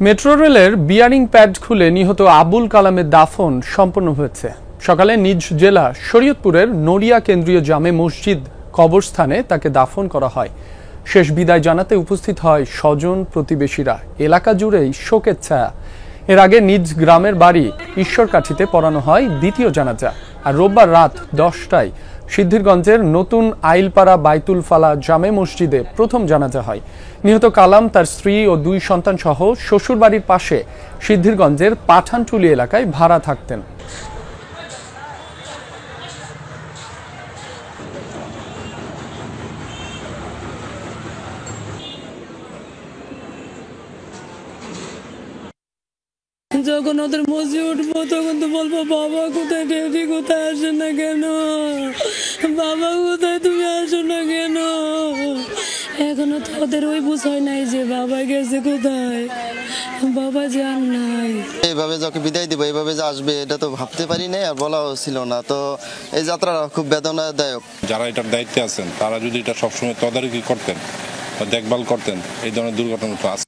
Metro রেলের bearing pad খুলে নিহত আবুল কালামের দাফন সম্পন্ন হয়েছে। সকালে নিজ জেলা শরীয়তপুরের নড়িয়া কেন্দ্রীয় জামে মসজিদ কবরস্থানে তাকে দাফন করা হয়। শেষ বিদায় জানাতে উপস্থিত হয় স্বজন প্রতিবেশীরা। এলাকা জুড়েই শোকের ছায়া। এর আগে নিজ গ্রামের বাড়ি ঈশ্বরকাঠিতে পড়ানো হয় দ্বিতীয় জানাজা। আর রোববার রাত 10টায় সিদ্ধিরগঞ্জের নতুন আইলপাড়া বাইতুল ফালা জামে মসজিদে প্রথম জানাজা হয়। নিহত কালাম তার স্ত্রী ও 2 সন্তান সহ শ্বশুরবাড়ির পাশে সিদ্ধিরগঞ্জের পাঠানটুলি এলাকায় ভাড়া থাকতেন। যখন ওদের মসজিদ উঠবো তখন তো বলবো, বাবা কোথায়, ডেডি কোথায়, আসে না কেন, বাবা কোথায়, তুমি আসো না কেন। এখনো তো ওদের ওই বুঝ হয় নাই যে বাবা গেছে কোথায়, বাবা যান নাই। এইভাবে যখন বিদায় দিব, এইভাবে যে আসবে এটা তো ভাবতে পারি নাই, আর বলাও ছিল না। তো এই যাত্রাটা খুব বেদনাদায়ক। যারা এটার দায়িত্বে আছেন তারা যদি এটা সবসময় তদারকি করতেন বা দেখভাল করতেন, এই ধরনের দুর্ঘটনা তো আছে।